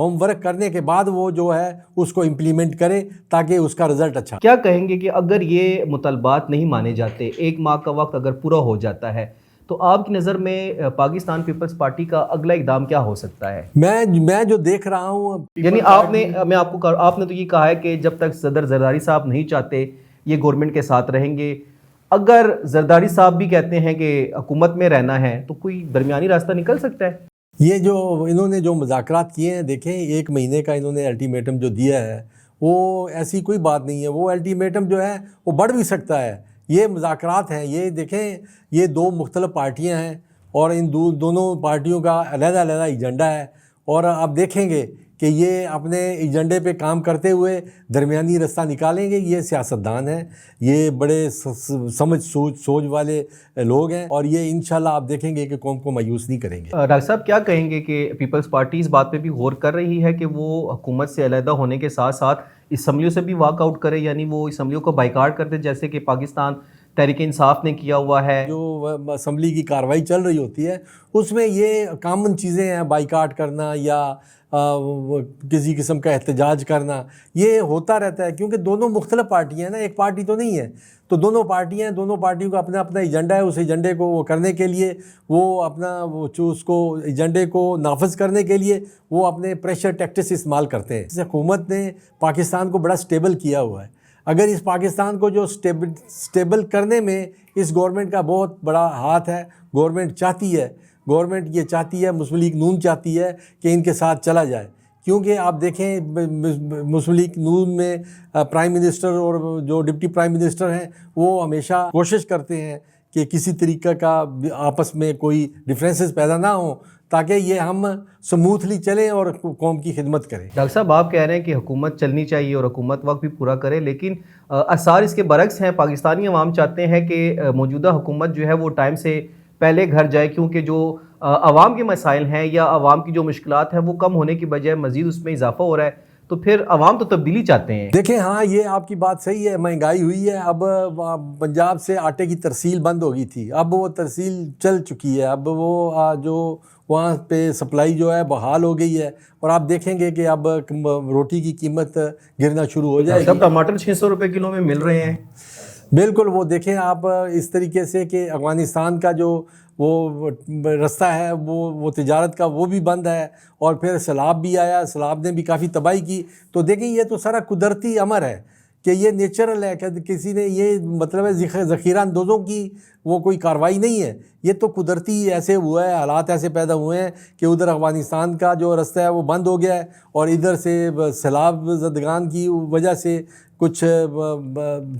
Home work کرنے کے بعد وہ جو ہے اس کو امپلیمنٹ کرے تاکہ اس کا رزلٹ اچھا. کیا کہیں گے کہ اگر یہ مطالبات نہیں مانے جاتے، 1 ماہ کا وقت اگر پورا ہو جاتا ہے، تو آپ کی نظر میں پاکستان پیپلز پارٹی کا اگلا اقدام کیا ہو سکتا ہے؟ میں جو دیکھ رہا ہوں، یعنی آپ نے تو یہ کہا ہے کہ جب تک صدر زرداری صاحب نہیں چاہتے یہ گورنمنٹ کے ساتھ رہیں گے. اگر زرداری صاحب بھی کہتے ہیں کہ حکومت میں رہنا ہے تو کوئی درمیانی راستہ نکل سکتا ہے؟ یہ جو انہوں نے جو مذاکرات کیے ہیں، دیکھیں 1 مہینے کا انہوں نے الٹیمیٹم جو دیا ہے، وہ ایسی کوئی بات نہیں ہے. وہ الٹیمیٹم جو ہے وہ بڑھ بھی سکتا ہے. یہ مذاکرات ہیں، یہ دیکھیں یہ 2 مختلف پارٹیاں ہیں اور ان دونوں پارٹیوں کا علیحدہ علیحدہ ایجنڈا ہے. اور آپ دیکھیں گے کہ یہ اپنے ایجنڈے پہ کام کرتے ہوئے درمیانی راستہ نکالیں گے. یہ سیاستدان ہیں، یہ بڑے سمجھ سوچ والے لوگ ہیں، اور یہ انشاءاللہ آپ دیکھیں گے کہ قوم کو مایوس نہیں کریں گے. ڈاکٹر صاحب کیا کہیں گے کہ پیپلز پارٹی اس بات پہ بھی غور کر رہی ہے کہ وہ حکومت سے علیحدہ ہونے کے ساتھ ساتھ اسمبلیوں سے بھی واک آؤٹ کرے، یعنی وہ اسمبلیوں کو بائیکاٹ کر دے جیسے کہ پاکستان تحریک انصاف نے کیا ہوا ہے؟ جو اسمبلی کی کارروائی چل رہی ہوتی ہے اس میں یہ کامن چیزیں ہیں، بائیکاٹ کرنا یا کسی قسم کا احتجاج کرنا، یہ ہوتا رہتا ہے کیونکہ دونوں مختلف پارٹیاں ہیں نا، ایک پارٹی تو نہیں ہے. تو دونوں پارٹیاں ہیں، دونوں پارٹیوں کا اپنا اپنا ایجنڈا ہے. اس ایجنڈے کو وہ کرنے کے لیے وہ اپنا اس کو ایجنڈے کو نافذ کرنے کے لیے وہ اپنے پریشر ٹیکٹس استعمال کرتے ہیں. اس حکومت نے پاکستان کو بڑا سٹیبل کیا ہوا ہے. اگر اس پاکستان کو جو سٹیبل کرنے میں اس گورنمنٹ کا بہت بڑا ہاتھ ہے. گورنمنٹ یہ چاہتی ہے، مسلم لیگ نون چاہتی ہے کہ ان کے ساتھ چلا جائے، کیونکہ آپ دیکھیں مسلم لیگ نون میں پرائم منسٹر اور جو ڈپٹی پرائم منسٹر ہیں وہ ہمیشہ کوشش کرتے ہیں کہ کسی طریقہ کا آپس میں کوئی ڈفرینسز پیدا نہ ہوں تاکہ یہ ہم سموتھلی چلیں اور قوم کی خدمت کریں. ڈاکٹر صاحب آپ کہہ رہے ہیں کہ حکومت چلنی چاہیے اور حکومت وقت بھی پورا کرے، لیکن آثار اس کے برعکس ہیں. پاکستانی عوام چاہتے ہیں کہ موجودہ حکومت جو ہے وہ ٹائم سے پہلے گھر جائے، کیونکہ جو عوام کے مسائل ہیں یا عوام کی جو مشکلات ہیں وہ کم ہونے کی بجائے مزید اس میں اضافہ ہو رہا ہے. تو پھر عوام تو تبدیلی چاہتے ہیں. دیکھیں ہاں یہ آپ کی بات صحیح ہے، مہنگائی ہوئی ہے. اب پنجاب سے آٹے کی ترسیل بند ہو گئی تھی، اب وہ ترسیل چل چکی ہے. اب وہ جو وہاں پہ سپلائی جو ہے بحال ہو گئی ہے، اور آپ دیکھیں گے کہ اب روٹی کی قیمت گرنا شروع ہو جائے گی. ٹماٹر 600 روپے کلو میں مل رہے ہیں. بالکل. وہ دیکھیں آپ اس طریقے سے کہ افغانستان کا جو وہ راستہ ہے وہ تجارت کا وہ بھی بند ہے، اور پھر سیلاب بھی آیا، سیلاب نے بھی کافی تباہی کی. تو دیکھیں یہ تو سارا قدرتی امر ہے کہ یہ نیچرل ہے کہ کسی نے یہ مطلب ہے ذخیرہ اندوزوں کی وہ کوئی کارروائی نہیں ہے. یہ تو قدرتی ایسے ہوا ہے، حالات ایسے پیدا ہوئے ہیں کہ ادھر افغانستان کا جو راستہ ہے وہ بند ہو گیا ہے، اور ادھر سے سیلاب زدگان کی وجہ سے کچھ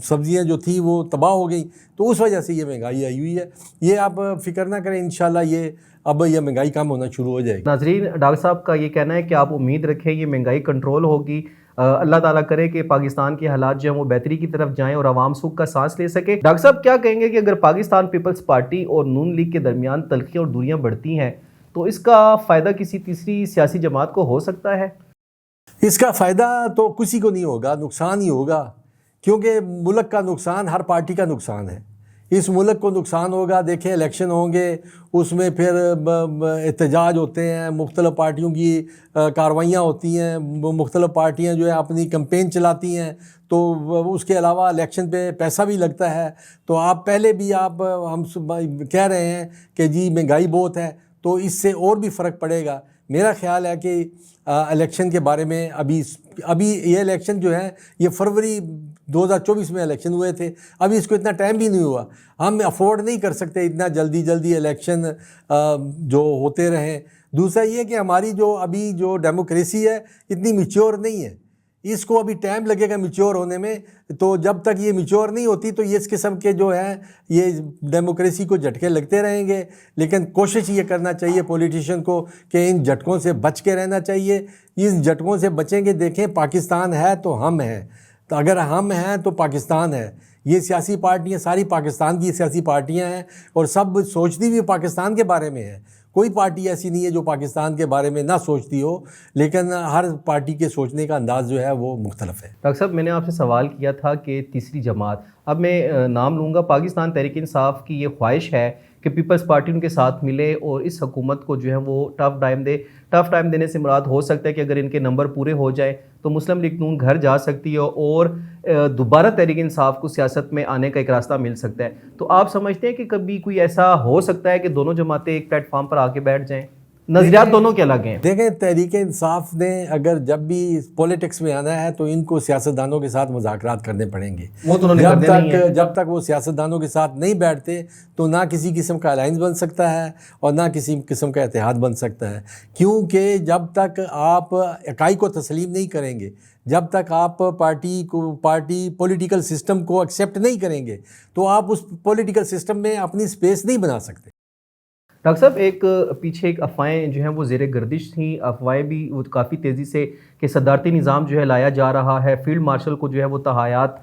سبزیاں جو تھیں وہ تباہ ہو گئیں. تو اس وجہ سے یہ مہنگائی آئی ہوئی ہے. یہ آپ فکر نہ کریں، انشاءاللہ یہ اب یہ مہنگائی کم ہونا شروع ہو جائے گی. ناظرین، ڈاکٹر صاحب کا یہ کہنا ہے کہ آپ امید رکھیں یہ مہنگائی کنٹرول ہوگی. اللہ تعالیٰ کرے کہ پاکستان کے حالات جو ہیں وہ بہتری کی طرف جائیں اور عوام سکھ کا سانس لے سکے. ڈاکٹر صاحب کیا کہیں گے کہ اگر پاکستان پیپلز پارٹی اور نون لیگ کے درمیان تلخیاں اور دوریاں بڑھتی ہیں تو اس کا فائدہ کسی تیسری سیاسی جماعت کو ہو سکتا ہے؟ اس کا فائدہ تو کسی کو نہیں ہوگا، نقصان ہی ہوگا، کیونکہ ملک کا نقصان ہر پارٹی کا نقصان ہے. اس ملک کو نقصان ہوگا. دیکھیں الیکشن ہوں گے، اس میں پھر احتجاج ہوتے ہیں، مختلف پارٹیوں کی کارروائیاں ہوتی ہیں، مختلف پارٹیاں جو ہے اپنی کمپین چلاتی ہیں. تو اس کے علاوہ الیکشن پہ پیسہ بھی لگتا ہے. تو آپ پہلے بھی ہم کہہ رہے ہیں کہ جی مہنگائی بہت ہے، تو اس سے اور بھی فرق پڑے گا. میرا خیال ہے کہ الیکشن کے بارے میں ابھی یہ الیکشن جو ہے یہ فروری 2024 میں الیکشن ہوئے تھے، ابھی اس کو اتنا ٹائم بھی نہیں ہوا. ہم افورڈ نہیں کر سکتے اتنا جلدی الیکشن جو ہوتے رہیں. دوسرا یہ کہ ہماری جو ابھی جو ڈیموکریسی ہے اتنی میچور نہیں ہے، اس کو ابھی ٹائم لگے گا میچور ہونے میں. تو جب تک یہ میچور نہیں ہوتی تو یہ اس قسم کے جو ہیں یہ ڈیموکریسی کو جھٹکے لگتے رہیں گے. لیکن کوشش یہ کرنا چاہیے پولیٹیشین کو کہ ان جھٹکوں سے بچ کے رہنا چاہیے. ان جھٹکوں سے بچیں گے. دیکھیں پاکستان ہے تو ہم ہیں، تو اگر ہم ہیں تو پاکستان ہے. یہ سیاسی پارٹیاں ساری پاکستان کی سیاسی پارٹیاں ہیں اور سب سوچتی بھی پاکستان کے بارے میں ہے. کوئی پارٹی ایسی نہیں ہے جو پاکستان کے بارے میں نہ سوچتی ہو، لیکن ہر پارٹی کے سوچنے کا انداز جو ہے وہ مختلف ہے. ڈاکٹر صاحب میں نے آپ سے سوال کیا تھا کہ تیسری جماعت اب میں نام لوں گا، پاکستان تحریک انصاف کی یہ خواہش ہے کہ پیپلز پارٹی ان کے ساتھ ملے اور اس حکومت کو جو ہے وہ ٹف ٹائم دے. ٹف ٹائم دینے سے مراد ہو سکتا ہے کہ اگر ان کے نمبر پورے ہو جائیں تو مسلم لیگ نون گھر جا سکتی ہے اور دوبارہ تحریک انصاف کو سیاست میں آنے کا ایک راستہ مل سکتا ہے. تو آپ سمجھتے ہیں کہ کبھی کوئی ایسا ہو سکتا ہے کہ دونوں جماعتیں ایک پلیٹ فارم پر آ کے بیٹھ جائیں؟ نظریات دونوں کے الگ ہیں. دیکھیں، تحریک انصاف نے اگر جب بھی پولیٹکس میں آنا ہے تو ان کو سیاستدانوں کے ساتھ مذاکرات کرنے پڑیں گے. وہ تو انہوں نے کرنے نہیں ہیں. جب تک وہ سیاستدانوں کے ساتھ نہیں بیٹھتے تو نہ کسی قسم کا الائنس بن سکتا ہے اور نہ کسی قسم کا اتحاد بن سکتا ہے. کیونکہ جب تک آپ اکائی کو تسلیم نہیں کریں گے، جب تک آپ پارٹی پولیٹیکل سسٹم کو ایکسیپٹ نہیں کریں گے تو آپ اس پولیٹیکل سسٹم میں اپنی سپیس نہیں بنا سکتے. ڈاکٹر صاحب، پیچھے ایک افواہیں جو ہیں وہ زیر گردش تھیں، افواہیں بھی وہ کافی تیزی سے کہ صدارتی نظام جو ہے لایا جا رہا ہے، فیلڈ مارشل کو جو ہے وہ تحایات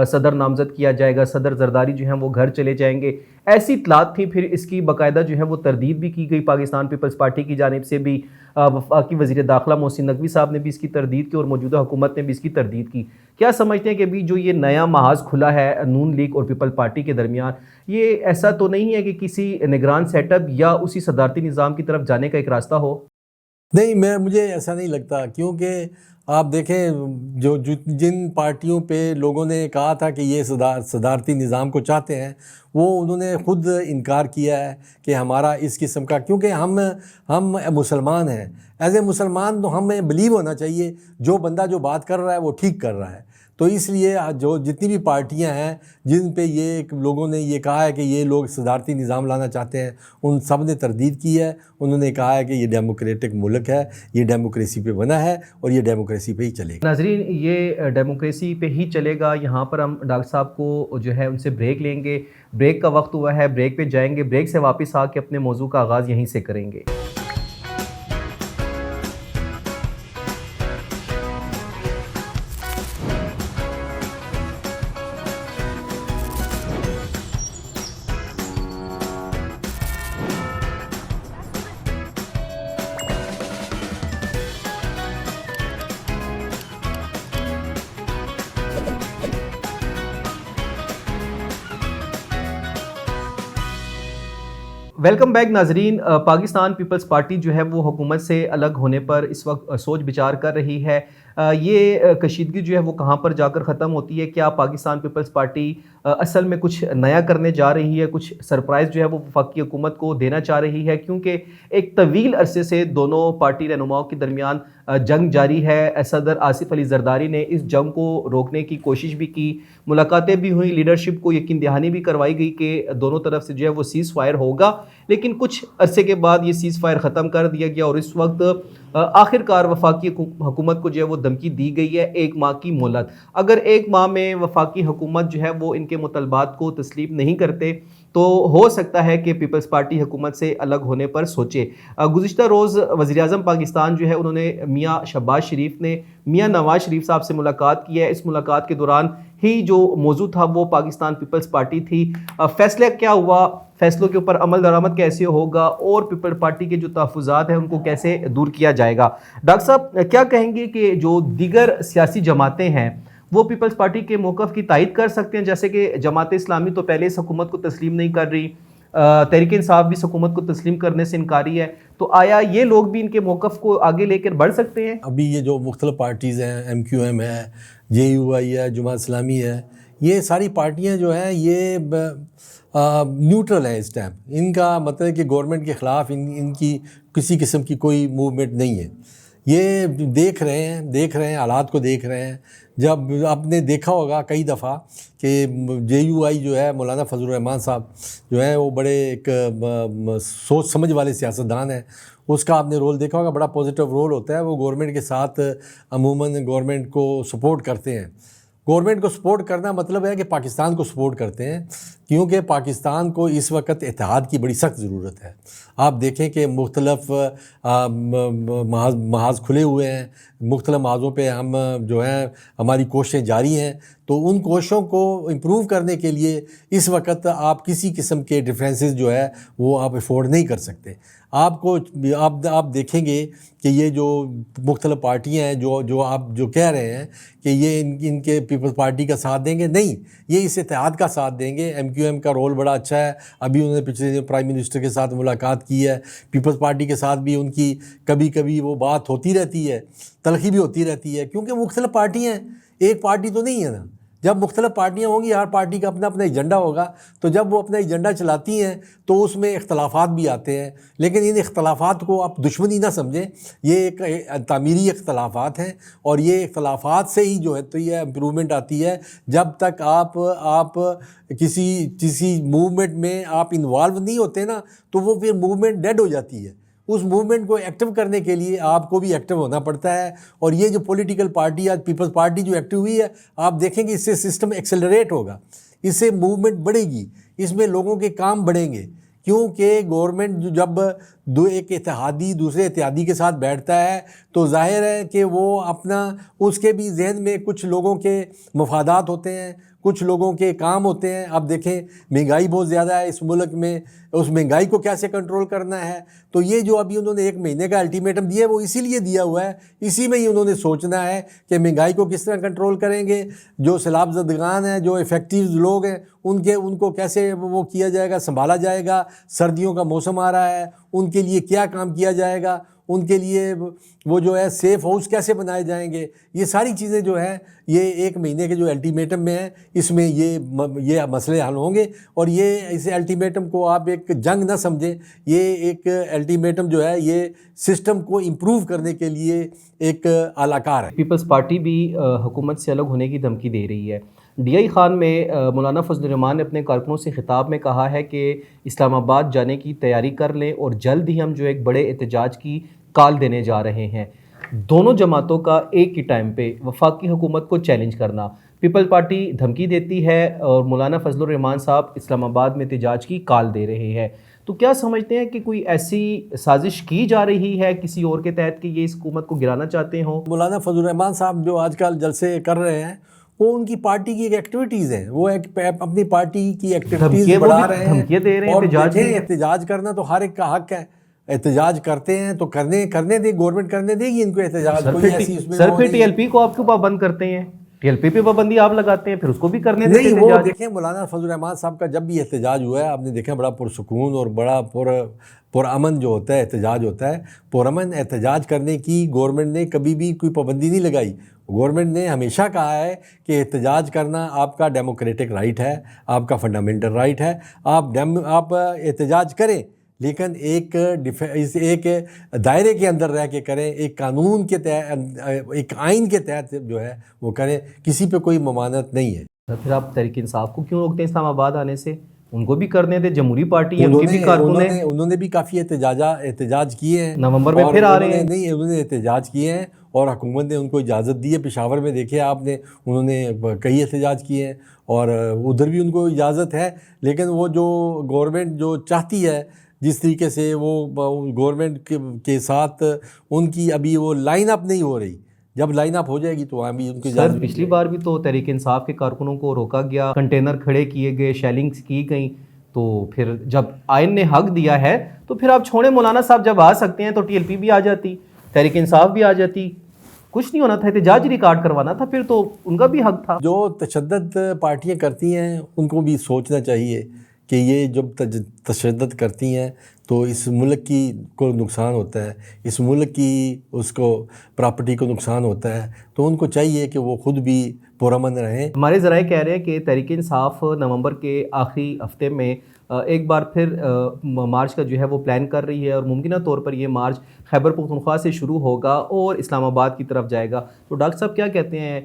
صدر نامزد کیا جائے گا، صدر زرداری جو ہیں وہ گھر چلے جائیں گے، ایسی اطلاعات تھیں. پھر اس کی باقاعدہ جو ہے وہ تردید بھی کی گئی پاکستان پیپلز پارٹی کی جانب سے بھی. وفاقی وزیر داخلہ محسن نقوی صاحب نے بھی اس کی تردید کی اور موجودہ حکومت نے بھی اس کی تردید کی. کیا سمجھتے ہیں کہ ابھی جو یہ نیا محاذ کھلا ہے نون لیگ اور پیپل پارٹی کے درمیان، یہ ایسا تو نہیں ہے کہ کسی نگران سیٹ اپ یا اسی صدارتی نظام کی طرف جانے کا ایک راستہ ہو؟ نہیں، مجھے ایسا نہیں لگتا. کیونکہ آپ دیکھیں جن پارٹیوں پہ لوگوں نے کہا تھا کہ یہ صدارتی نظام کو چاہتے ہیں، وہ انہوں نے خود انکار کیا ہے کہ ہمارا اس قسم کا، کیونکہ ہم مسلمان ہیں. ایز اے مسلمان تو ہمیں بلیو ہونا چاہیے جو بندہ جو بات کر رہا ہے وہ ٹھیک کر رہا ہے. تو اس لیے جو جتنی بھی پارٹیاں ہیں جن پہ یہ لوگوں نے یہ کہا ہے کہ یہ لوگ صدارتی نظام لانا چاہتے ہیں، ان سب نے تردید کی ہے. انہوں نے کہا ہے کہ یہ ڈیموکریٹک ملک ہے، یہ ڈیموکریسی پہ بنا ہے اور یہ ڈیموکریسی پہ ہی چلے گا. ناظرین، یہ ڈیموکریسی پہ ہی چلے گا. یہاں پر ہم ڈاکٹر صاحب کو جو ہے ان سے بریک لیں گے. بریک کا وقت ہوا ہے، بریک پہ جائیں گے. بریک سے واپس آ کے اپنے موضوع کا آغاز یہیں سے کریں گے. ویلکم بیک ناظرین. پاکستان پیپلز پارٹی جو ہے وہ حکومت سے الگ ہونے پر اس وقت سوچ بچار کر رہی ہے. یہ کشیدگی جو ہے وہ کہاں پر جا کر ختم ہوتی ہے؟ کیا پاکستان پیپلز پارٹی اصل میں کچھ نیا کرنے جا رہی ہے؟ کچھ سرپرائز جو ہے وہ وفاقی حکومت کو دینا چاہ رہی ہے؟ کیونکہ ایک طویل عرصے سے دونوں پارٹی رہنماؤں کے درمیان جنگ جاری ہے. صدر آصف علی زرداری نے اس جنگ کو روکنے کی کوشش بھی کی، ملاقاتیں بھی ہوئیں، لیڈرشپ کو یقین دہانی بھی کروائی گئی کہ دونوں طرف سے جو ہے وہ سیز فائر ہوگا. لیکن کچھ عرصے کے بعد یہ سیز فائر ختم کر دیا گیا اور اس وقت آخر کار وفاقی حکومت کو جو ہے وہ دھمکی دی گئی ہے 1 ماہ کی مہلت. اگر 1 ماہ میں وفاقی حکومت جو ہے وہ ان کے مطالبات کو تسلیم نہیں کرتے تو ہو سکتا ہے کہ پیپلز پارٹی حکومت سے الگ ہونے پر سوچے. گزشتہ روز وزیراعظم پاکستان جو ہے انہوں نے میاں شہباز شریف نے میاں نواز شریف صاحب سے ملاقات کی ہے. اس ملاقات کے دوران ہی جو موضوع تھا وہ پاکستان پیپلز پارٹی تھی. فیصلہ کیا ہوا، فیصلوں کے اوپر عمل درآمد کیسے ہوگا اور پیپل پارٹی کے جو تحفظات ہیں ان کو کیسے دور کیا جائے گا؟ ڈاکٹر صاحب کیا کہیں گے کہ جو دیگر سیاسی جماعتیں ہیں وہ پیپلز پارٹی کے موقف کی تائید کر سکتے ہیں؟ جیسے کہ جماعت اسلامی تو پہلے اس حکومت کو تسلیم نہیں کر رہی، تحریک انصاف بھی اس حکومت کو تسلیم کرنے سے انکاری ہے، تو آیا یہ لوگ بھی ان کے موقف کو آگے لے کر بڑھ سکتے ہیں؟ ابھی یہ جو مختلف پارٹیز ہیں، MQM ہے، JUI ہے، جماعت اسلامی ہے، یہ ساری پارٹیاں جو ہیں یہ نیوٹرل ہیں اس ٹائم. ان کا مطلب ہے کہ گورنمنٹ کے خلاف ان کی کسی قسم کی کوئی موومنٹ نہیں ہے. یہ دیکھ رہے ہیں حالات کو دیکھ رہے ہیں. جب آپ نے دیکھا ہوگا کئی دفعہ کہ JUI جو ہے مولانا فضل الرحمان صاحب جو ہیں وہ بڑے ایک سوچ سمجھ والے سیاستدان ہیں. اس کا آپ نے رول دیکھا ہوگا، بڑا پازیٹیو رول ہوتا ہے. وہ گورنمنٹ کے ساتھ عموماً گورنمنٹ کو سپورٹ کرتے ہیں. گورنمنٹ کو سپورٹ کرنا مطلب ہے کہ پاکستان کو سپورٹ کرتے ہیں. کیونکہ پاکستان کو اس وقت اتحاد کی بڑی سخت ضرورت ہے۔ آپ دیکھیں کہ مختلف محاذ کھلے ہوئے ہیں، مختلف محاذوں پہ ہم جو ہیں ہماری کوششیں جاری ہیں، تو ان کوششوں کو امپروو کرنے کے لیے اس وقت آپ کسی قسم کے ڈفرینسز جو ہے وہ آپ افورڈ نہیں کر سکتے۔ آپ دیکھیں گے کہ یہ جو مختلف پارٹیاں ہیں جو آپ جو کہہ رہے ہیں کہ یہ ان کے پیپلز پارٹی کا ساتھ دیں گے، نہیں، یہ اس اتحاد کا ساتھ دیں گے۔ ایم کیو ایم کا رول بڑا اچھا ہے، ابھی انہوں نے پچھلے دن پرائم منسٹر کے ساتھ ملاقات کی ہے، پیپلز پارٹی کے ساتھ بھی ان کی کبھی کبھی وہ بات ہوتی رہتی ہے، تلخی بھی ہوتی رہتی ہے، کیونکہ مختلف پارٹیاں ہیں، ایک پارٹی تو نہیں ہے نا۔ جب مختلف پارٹیاں ہوں گی، ہر پارٹی کا اپنا اپنا ایجنڈا ہوگا، تو جب وہ اپنا ایجنڈا چلاتی ہیں تو اس میں اختلافات بھی آتے ہیں، لیکن ان اختلافات کو آپ دشمنی نہ سمجھیں، یہ ایک تعمیری اختلافات ہیں، اور یہ اختلافات سے ہی جو ہے تو یہ امپرومنٹ آتی ہے۔ جب تک آپ کسی موومنٹ میں آپ انوالو نہیں ہوتے نا، تو وہ پھر موومنٹ ڈیڈ ہو جاتی ہے۔ اس موومنٹ کو ایکٹیو کرنے کے لیے آپ کو بھی ایکٹیو ہونا پڑتا ہے، اور یہ جو پولیٹیکل پارٹی آج پیپلز پارٹی جو ایکٹیو ہوئی ہے، آپ دیکھیں گے اس سے سسٹم ایکسلریٹ ہوگا، اس سے موومنٹ بڑھے گی، اس میں لوگوں کے کام بڑھیں گے، کیونکہ گورنمنٹ جب ایک اتحادی دوسرے اتحادی کے ساتھ بیٹھتا ہے تو ظاہر ہے کہ وہ اپنا اس کے بھی ذہن میں کچھ لوگوں کے مفادات ہوتے ہیں، کچھ لوگوں کے کام ہوتے ہیں۔ اب دیکھیں مہنگائی بہت زیادہ ہے اس ملک میں، اس مہنگائی کو کیسے کنٹرول کرنا ہے، تو یہ جو ابھی انہوں نے 1 مہینے کا الٹیمیٹم دیا ہے وہ اسی لیے دیا ہوا ہے، اسی میں ہی انہوں نے سوچنا ہے کہ مہنگائی کو کس طرح کنٹرول کریں گے، جو سیلاب زدگان ہیں، جو افیکٹیو لوگ ہیں، ان کو کیسے وہ کیا جائے گا، سنبھالا جائے گا۔ سردیوں کا موسم آ رہا ہے، ان کے لیے کیا کام کیا جائے گا، ان کے لیے وہ جو ہے سیف ہاؤس کیسے بنائے جائیں گے، یہ ساری چیزیں جو ہیں یہ 1 مہینے کے جو الٹیمیٹم میں ہیں اس میں یہ مسئلے حل ہوں گے۔ اور یہ اس الٹیمیٹم کو آپ ایک جنگ نہ سمجھیں، یہ ایک الٹیمیٹم جو ہے یہ سسٹم کو امپروو کرنے کے لیے ایک اعلی کار ہے۔ پیپلز پارٹی بھی حکومت سے الگ ہونے کی دھمکی دے رہی ہے۔ ڈی آئی خان میں مولانا فضل الرحمان نے اپنے کارکنوں سے خطاب میں کہا ہے کہ اسلام آباد جانے کی تیاری کر لیں، اور جلد ہی ہم جو ایک بڑے احتجاج کی کال دینے جا رہے ہیں۔ دونوں جماعتوں کا ایک ہی ٹائم پہ وفاقی حکومت کو چیلنج کرنا، پیپل پارٹی دھمکی دیتی ہے اور مولانا فضل الرحمان صاحب اسلام آباد میں احتجاج کی کال دے رہے ہیں، تو کیا سمجھتے ہیں کہ کوئی ایسی سازش کی جا رہی ہے کسی اور کے تحت کہ یہ اس حکومت کو گرانا چاہتے ہوں؟ مولانا فضل الرحمان صاحب جو آج کل جلسے کر رہے ہیں وہ ان کی پارٹی کی ایک ایکٹیویٹیز ہیں، وہ اپنی پارٹی کی ایکٹیویٹیز بڑھا رہے ہیں، دھمکیاں دے رہے ہیں، اور احتجاج کرنا تو ہر ایک کا حق ہے، احتجاج کرتے ہیں تو کرنے دے، گورنمنٹ کرنے دے گی ان کو احتجاج۔ سر پھر ٹی ایل پی کو آپ کیوں پابند کرتے ہیں؟ ٹی ایل پی پہ پابندی آپ لگاتے ہیں، پھر اس کو بھی کرنے دیتے ہیں نہیں۔ وہ احتجاج۔ دیکھیں مولانا فضل الرحمان صاحب کا جب بھی احتجاج ہوا ہے آپ نے دیکھا بڑا پرسکون اور بڑا پرامن جو ہوتا ہے احتجاج ہوتا ہے۔ پرامن احتجاج کرنے کی گورنمنٹ نے کبھی بھی کوئی پابندی نہیں لگائی۔ گورنمنٹ نے ہمیشہ کہا ہے کہ احتجاج کرنا آپ کا ڈیموکریٹک رائٹ ہے، آپ کا فنڈامنٹل رائٹ ہے، آپ احتجاج کریں، لیکن ایک دائرے کے اندر رہ کے کریں، ایک قانون کے تحت، ایک آئین کے تحت جو ہے وہ کریں، کسی پہ کوئی ممانعت نہیں ہے۔ پھر آپ تحریک انصاف کو کیوں روکتے ہیں اسلام آباد آنے سے؟ ان کو بھی کرنے دے، جمہوری پارٹی ہے، ان کی بھی کارکن ہیں، انہوں نے بھی کافی احتجاج کیے ہیں، نومبر میں پھر آ رہے ہیں۔ نہیں، انہوں نے احتجاج کیے ہیں اور حکومت نے ان کو اجازت دی ہے۔ پشاور میں دیکھے آپ نے، انہوں نے کئی احتجاج کیے ہیں اور ادھر بھی ان کو اجازت ہے، لیکن وہ جو گورنمنٹ جو چاہتی ہے جس طریقے سے وہ گورنمنٹ کے ساتھ ان کی ابھی وہ لائن اپ نہیں ہو رہی، جب لائن اپ ہو جائے گی تو وہاں بھی ان کی اجازت۔ سر پچھلی بار بھی تو تحریک انصاف کے کارکنوں کو روکا گیا، کنٹینر کھڑے کیے گئے، شیلنگز کی گئیں، تو پھر جب آئین نے حق دیا ہے تو پھر آپ چھوڑیں، مولانا صاحب جب آ سکتے ہیں تو ٹی ایل پی بھی آ جاتی، تحریک انصاف بھی آ جاتی، کچھ نہیں ہونا تھا، احتجاج ریکارڈ کروانا تھا، پھر تو ان کا بھی حق تھا۔ جو تشدد پارٹیاں کرتی ہیں ان کو بھی سوچنا چاہیے کہ یہ جب تشدد کرتی ہیں تو اس ملک کی کو نقصان ہوتا ہے، اس ملک کی اس کو پراپرٹی کو نقصان ہوتا ہے، تو ان کو چاہیے کہ وہ خود بھی پرامن رہیں۔ ہمارے ذرائع کہہ رہے ہیں کہ تحریک انصاف نومبر کے آخری ہفتے میں ایک بار پھر مارچ کا جو ہے وہ پلان کر رہی ہے، اور ممکنہ طور پر یہ مارچ خیبر پختونخوا سے شروع ہوگا اور اسلام آباد کی طرف جائے گا۔ تو ڈاکٹر صاحب کیا کہتے ہیں،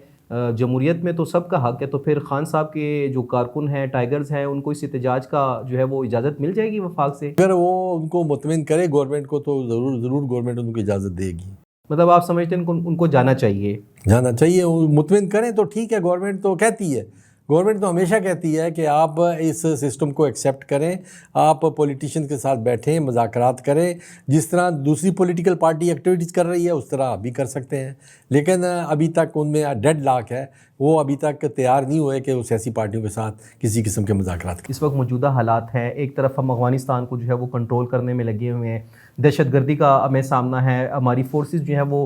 جمہوریت میں تو سب کا حق ہے، تو پھر خان صاحب کے جو کارکن ہیں، ٹائیگرز ہیں، ان کو اس احتجاج کا جو ہے وہ اجازت مل جائے گی وفاق سے؟ اگر وہ ان کو مطمئن کرے گورنمنٹ کو تو ضرور گورنمنٹ ان کو اجازت دے گی۔ مطلب آپ سمجھتے ہیں ان کو جانا چاہیے؟ جانا چاہیے، مطمئن کریں تو ٹھیک ہے، گورنمنٹ تو کہتی ہے، گورنمنٹ تو ہمیشہ کہتی ہے کہ آپ اس سسٹم کو ایکسیپٹ کریں, آپ پولیٹیشین کے ساتھ بیٹھیں, مذاکرات کریں, جس طرح دوسری پولیٹیکل پارٹی ایکٹیویٹیز کر رہی ہے اس طرح آپ بھی کر سکتے ہیں. لیکن ابھی تک ان میں ڈیڈ لاک ہے, وہ ابھی تک تیار نہیں ہوئے کہ وہ سیاسی پارٹیوں کے ساتھ کسی قسم کے مذاکرات کریں. اس وقت موجودہ حالات ہیں, ایک طرف ہم افغانستان کو جو ہے وہ کنٹرول کرنے میں لگے ہوئے ہیں, دہشت گردی کا ہمیں سامنا ہے, ہماری فورسز جو ہیں وہ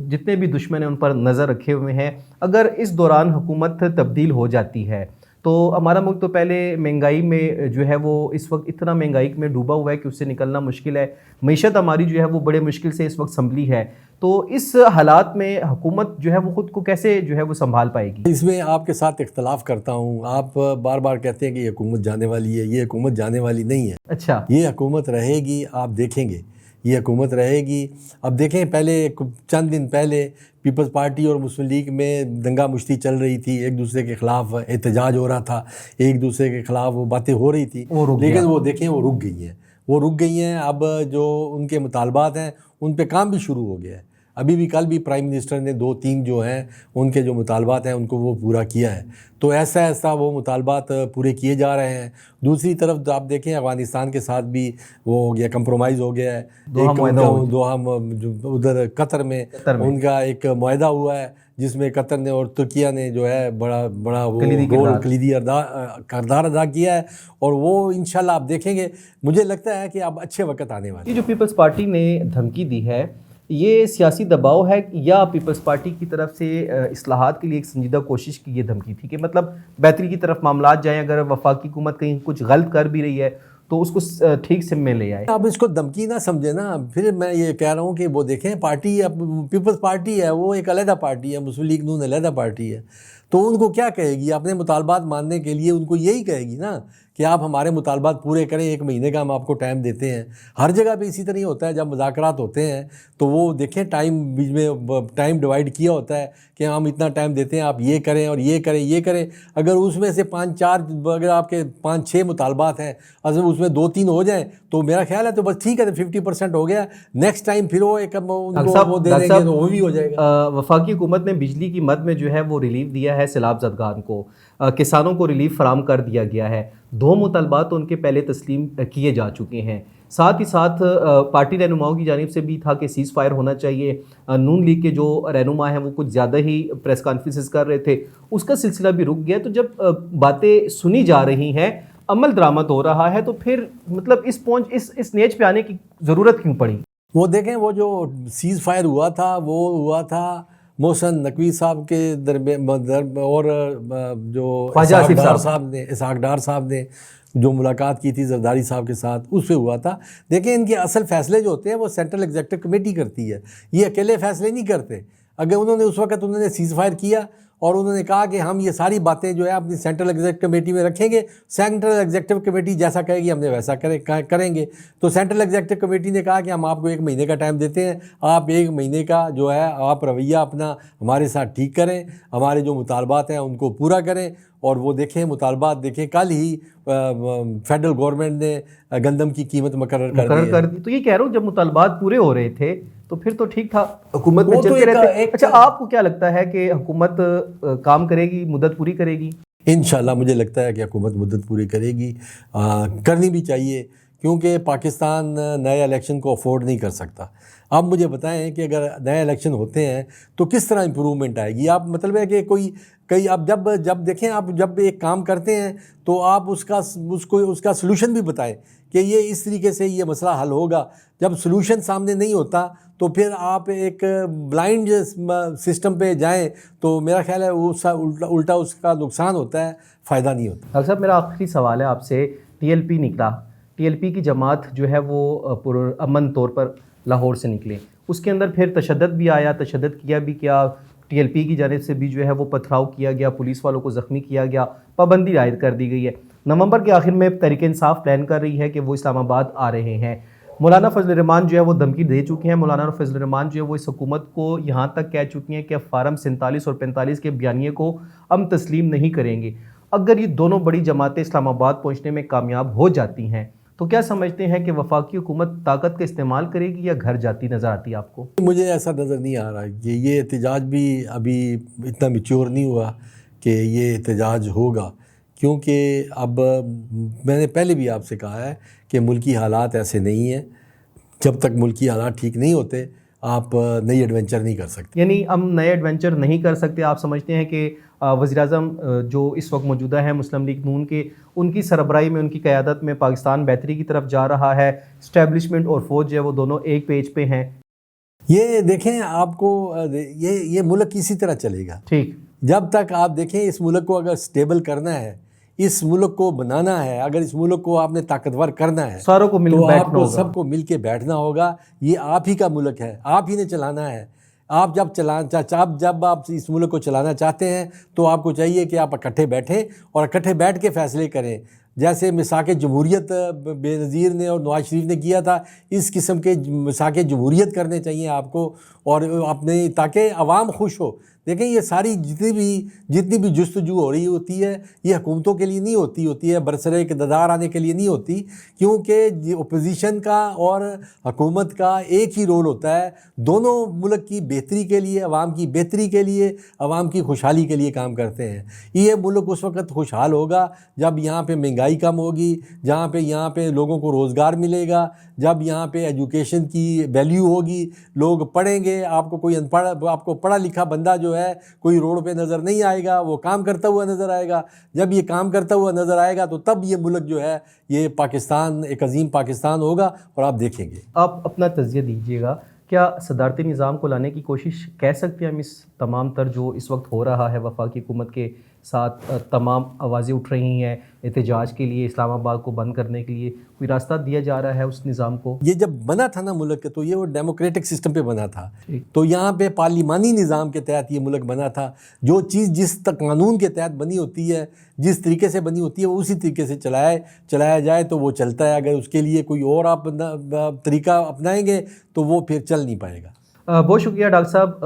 جتنے بھی دشمن ہیں ان پر نظر رکھے ہوئے ہیں. اگر اس دوران حکومت تبدیل ہو جاتی ہے تو ہمارا ملک تو پہلے مہنگائی میں جو ہے وہ اس وقت اتنا مہنگائی میں ڈوبا ہوا ہے کہ اس سے نکلنا مشکل ہے, معیشت ہماری جو ہے وہ بڑے مشکل سے اس وقت سنبھلی ہے. تو اس حالات میں حکومت جو ہے وہ خود کو کیسے جو ہے وہ سنبھال پائے گی؟ اس میں آپ کے ساتھ اختلاف کرتا ہوں. آپ بار بار کہتے ہیں کہ یہ حکومت جانے والی ہے, یہ حکومت جانے والی نہیں ہے. اچھا, یہ حکومت رہے گی, آپ دیکھیں گے یہ حکومت رہے گی. اب دیکھیں, پہلے چند دن پہلے پیپلز پارٹی اور مسلم لیگ میں دنگا مشتی چل رہی تھی, ایک دوسرے کے خلاف احتجاج ہو رہا تھا, ایک دوسرے کے خلاف وہ باتیں ہو رہی تھی, لیکن وہ دیکھیں وہ رک گئی ہیں. اب جو ان کے مطالبات ہیں ان پہ کام بھی شروع ہو گیا ہے. ابھی بھی کل بھی پرائم منسٹر نے 2-3 جو ہیں ان کے جو مطالبات ہیں ان کو وہ پورا کیا ہے. تو ایسا وہ مطالبات پورے کیے جا رہے ہیں. دوسری طرف آپ دیکھیں افغانستان کے ساتھ بھی وہ ہو گیا, کمپرومائز ہو گیا ہے. دوحہ ادھر قطر میں ان کا ایک معاہدہ ہوا ہے جس میں قطر نے اور ترکیہ نے جو ہے بڑا وہ رول کلیدی کردار ادا کیا ہے. اور وہ انشاءاللہ آپ دیکھیں گے, مجھے لگتا ہے کہ اب اچھے وقت آنے والے. یہ جو پیپلز پارٹی نے دھمکی دی ہے یہ سیاسی دباؤ ہے یا پیپلز پارٹی کی طرف سے اصلاحات کے لیے ایک سنجیدہ کوشش کی یہ دھمکی تھی کہ مطلب بہتری کی طرف معاملات جائیں, اگر وفاقی حکومت کہیں کچھ غلط کر بھی رہی ہے تو اس کو ٹھیک سم میں لے آئے؟ آپ اس کو دھمکی نہ سمجھیں نا. پھر میں یہ کہہ رہا ہوں کہ وہ دیکھیں پارٹی پیپلز پارٹی ہے, وہ ایک علیحدہ پارٹی ہے, مسلم لیگ نون علیحدہ پارٹی ہے. تو ان کو کیا کہے گی اپنے مطالبات ماننے کے لیے؟ ان کو یہی کہے گی نا کہ آپ ہمارے مطالبات پورے کریں, 1 مہینے کا ہم آپ کو ٹائم دیتے ہیں. ہر جگہ پہ اسی طرح ہی ہوتا ہے, جب مذاکرات ہوتے ہیں تو وہ دیکھیں ٹائم بیچ میں ٹائم ڈیوائیڈ کیا ہوتا ہے کہ ہم اتنا ٹائم دیتے ہیں, آپ یہ کریں اور یہ کریں. اگر اس میں سے 5-4 اگر آپ کے 5-6 مطالبات ہیں, اگر اس میں 2-3 ہو جائیں تو میرا خیال ہے تو بس ٹھیک ہے, 50% ہو گیا. نیکسٹ ٹائم پھر وہ ایک وہ دے دیں گے تو وہ بھی ہو جائے گا. وفاقی حکومت نے بجلی کی مد میں جو ہے وہ ریلیف دیا ہے سیلاب زدگان کو, کسانوں کو ریلیف فراہم کر دیا گیا ہے. 2 مطالبات ان کے پہلے تسلیم کیے جا چکے ہیں. ساتھ ہی ساتھ پارٹی رہنماؤں کی جانب سے بھی تھا کہ سیز فائر ہونا چاہیے. نون لیگ کے جو رہنما ہیں وہ کچھ زیادہ ہی پریس کانفرنسز کر رہے تھے, اس کا سلسلہ بھی رک گیا. تو جب باتیں سنی جا رہی ہیں, عمل درآمد ہو رہا ہے, تو پھر مطلب اس نیچ پہ آنے کی ضرورت کیوں پڑی؟ وہ دیکھیں وہ جو سیز فائر ہوا تھا وہ ہوا تھا محسن نقوی صاحب کے اور جو اسحاق ڈار صاحب نے جو ملاقات کی تھی زرداری صاحب کے ساتھ, اس پہ ہوا تھا. دیکھیں ان کے اصل فیصلے جو ہوتے ہیں وہ سینٹرل ایگزیکٹو کمیٹی کرتی ہے, یہ اکیلے فیصلے نہیں کرتے. اگر انہوں نے سیز فائر کیا اور انہوں نے کہا کہ ہم یہ ساری باتیں جو ہے اپنی سینٹرل ایگزیکٹو کمیٹی میں رکھیں گے, سینٹرل ایگزیکٹو کمیٹی جیسا کہے گی ہم نے ویسا کریں گے. تو سینٹرل ایگزیکٹو کمیٹی نے کہا کہ ہم آپ کو 1 مہینے کا ٹائم دیتے ہیں, آپ 1 مہینے کا جو ہے آپ رویہ اپنا ہمارے ساتھ ٹھیک کریں, ہمارے جو مطالبات ہیں ان کو پورا کریں. اور وہ دیکھیں مطالبات دیکھیں, کل ہی فیڈرل گورنمنٹ نے گندم کی قیمت مقرر کر دی. تو یہ کہہ رہا ہوں جب مطالبات پورے ہو رہے تھے تو پھر تو ٹھیک تھا, حکومت میں چلتے رہتے. اچھا, آپ کو کیا لگتا ہے کہ حکومت کام کرے گی, مدت پوری کرے گی؟ انشاءاللہ مجھے لگتا ہے کہ حکومت مدت پوری کرے گی, کرنی بھی چاہیے, کیونکہ پاکستان نئے الیکشن کو افورڈ نہیں کر سکتا. آپ مجھے بتائیں کہ اگر نئے الیکشن ہوتے ہیں تو کس طرح امپرومنٹ آئے گی؟ آپ مطلب ہے کہ کئی آپ جب دیکھیں, آپ جب ایک کام کرتے ہیں تو آپ اس کا سلوشن بھی بتائیں کہ یہ اس طریقے سے یہ مسئلہ حل ہوگا. جب سلوشن سامنے نہیں ہوتا تو پھر آپ ایک بلائنڈ سسٹم پہ جائیں تو میرا خیال ہے الٹا اس کا نقصان ہوتا ہے, فائدہ نہیں ہوتا. ڈاکٹر صاحب, میرا آخری سوال ہے آپ سے. TLP نکلا, TLP کی جماعت جو ہے وہ پرامن طور پر لاہور سے نکلے, اس کے اندر پھر تشدد بھی آیا, تشدد کیا بھی کیا, TLP کی جانب سے بھی جو ہے وہ پتھراؤ کیا گیا, پولیس والوں کو زخمی کیا گیا, پابندی عائد کر دی گئی ہے. نومبر کے آخر میں تحریک انصاف پلان کر رہی ہے کہ وہ اسلام آباد آ رہے ہیں. مولانا فضل الرحمان جو ہے وہ دھمکی دے چکے ہیں. مولانا فضل الرحمان جو ہے وہ اس حکومت کو یہاں تک کہہ چکی ہیں کہ فارم 47 اور 45 کے بیانیے کو ہم تسلیم نہیں کریں گے. اگر یہ دونوں بڑی جماعتیں اسلام آباد پہنچنے میں کامیاب ہو جاتی ہیں تو کیا سمجھتے ہیں کہ وفاقی حکومت طاقت کا استعمال کرے گی یا گھر جاتی نظر آتی ہے آپ کو؟ مجھے ایسا نظر نہیں آ رہا کہ یہ احتجاج بھی ابھی اتنا میچور نہیں ہوا کہ یہ احتجاج ہوگا، کیونکہ اب میں نے پہلے بھی آپ سے کہا ہے کہ ملکی حالات ایسے نہیں ہیں، جب تک ملکی حالات ٹھیک نہیں ہوتے آپ نئی ایڈونچر نہیں کر سکتے۔ یعنی ہم نئے ایڈونچر نہیں کر سکتے، آپ سمجھتے ہیں کہ وزیر اعظم جو اس وقت موجودہ ہے مسلم لیگ نون کے، ان کی سربراہی میں، ان کی قیادت میں پاکستان بہتری کی طرف جا رہا ہے، اسٹیبلشمنٹ اور فوج جو ہے وہ دونوں ایک پیج پہ ہیں؟ یہ دیکھیں آپ کو یہ ملک اسی طرح چلے گا ٹھیک، جب تک آپ دیکھیں اس ملک کو اگر سٹیبل کرنا ہے، اس ملک کو بنانا ہے، اگر اس ملک کو آپ نے طاقتور کرنا ہے ساروں کو مل تو کے آپ بیٹھنا کو ہوگا۔ سب کو مل کے بیٹھنا ہوگا۔ یہ آپ ہی کا ملک ہے، آپ ہی نے چلانا ہے۔ آپ جب آپ اس ملک کو چلانا چاہتے ہیں تو آپ کو چاہیے کہ آپ اکٹھے بیٹھیں اور اکٹھے بیٹھ کے فیصلے کریں، جیسے مساق جمہوریت بے نظیر نے اور نواز شریف نے کیا تھا۔ اس قسم کے مساق جمہوریت کرنے چاہیے آپ کو، اور اپنے تاکہ عوام خوش ہو۔ دیکھیں یہ ساری جتنی بھی جستجو ہو رہی ہوتی ہے یہ حکومتوں کے لیے نہیں ہوتی ہے، برسر اقتدار آنے کے لیے نہیں ہوتی، کیونکہ اپوزیشن کا اور حکومت کا ایک ہی رول ہوتا ہے، دونوں ملک کی بہتری کے لیے، عوام کی بہتری کے لیے، عوام کی خوشحالی کے لیے کام کرتے ہیں۔ یہ ملک اس وقت خوشحال ہوگا جب یہاں پہ مہنگائی کم ہوگی، یہاں پہ لوگوں کو روزگار ملے گا، جب یہاں پہ ایجوکیشن کی ویلیو ہوگی، لوگ پڑھیں گے۔ آپ کو کوئی آپ کو پڑھا لکھا بندہ جو ہے کوئی روڈ پہ نظر نہیں آئے گا، وہ کام کرتا ہوا نظر آئے گا۔ جب یہ کام کرتا ہوا نظر آئے گا تو تب یہ ملک جو ہے یہ پاکستان ایک عظیم پاکستان ہوگا، اور آپ دیکھیں گے۔ آپ اپنا تجزیہ دیجیے گا، کیا صدارتی نظام کو لانے کی کوشش کہہ سکتے ہیں ہم اس تمام تر جو اس وقت ہو رہا ہے وفاقی حکومت کے ساتھ؟ تمام آوازیں اٹھ رہی ہیں احتجاج کے لیے، اسلام آباد کو بند کرنے کے لیے، کوئی راستہ دیا جا رہا ہے اس نظام کو؟ یہ جب بنا تھا نا ملک تو یہ وہ ڈیموکریٹک سسٹم پہ بنا تھا، تو یہاں پہ پارلیمانی نظام کے تحت یہ ملک بنا تھا۔ جو چیز جس قانون کے تحت بنی ہوتی ہے، جس طریقے سے بنی ہوتی ہے، وہ اسی طریقے سے چلایا جائے تو وہ چلتا ہے۔ اگر اس کے لیے کوئی اور آپ طریقہ اپنائیں گے تو وہ پھر چل نہیں پائے گا۔ بہت شکریہ ڈاکٹر صاحب،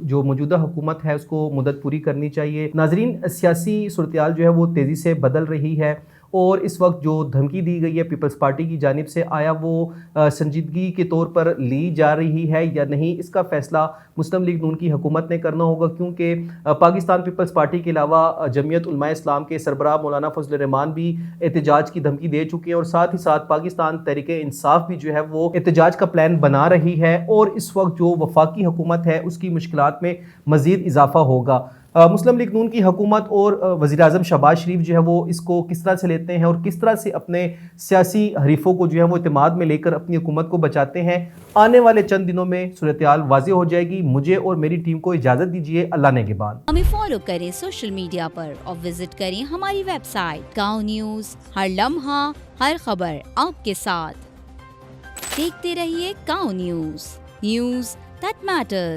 جو موجودہ حکومت ہے اس کو مدت پوری کرنی چاہیے۔ ناظرین، سیاسی صورتحال جو ہے وہ تیزی سے بدل رہی ہے، اور اس وقت جو دھمکی دی گئی ہے پیپلز پارٹی کی جانب سے، آیا وہ سنجیدگی کے طور پر لی جا رہی ہے یا نہیں، اس کا فیصلہ مسلم لیگ نون کی حکومت نے کرنا ہوگا، کیونکہ پاکستان پیپلز پارٹی کے علاوہ جمعیت علماء اسلام کے سربراہ مولانا فضل الرحمان بھی احتجاج کی دھمکی دے چکے ہیں، اور ساتھ ہی ساتھ پاکستان تحریک انصاف بھی جو ہے وہ احتجاج کا پلان بنا رہی ہے، اور اس وقت جو وفاقی حکومت ہے اس کی مشکلات میں مزید اضافہ ہوگا۔ مسلم لیگ نون کی حکومت اور وزیر اعظم شہباز شریف جو ہے وہ اس کو کس طرح سے لیتے ہیں، اور کس طرح سے اپنے سیاسی حریفوں کو جو ہے وہ اعتماد میں لے کر اپنی حکومت کو بچاتے ہیں، آنے والے چند دنوں میں صورتحال واضح ہو جائے گی۔ مجھے اور میری ٹیم کو اجازت دیجیے، اللہ نگہبان۔ ہمیں فالو کریں سوشل میڈیا پر اور وزٹ کریں ہماری ویب سائٹ گاؤں نیوز، ہر لمحہ ہر خبر آپ کے ساتھ۔ دیکھتے رہیے گاؤں نیوز، نیوز دیٹ میٹرز۔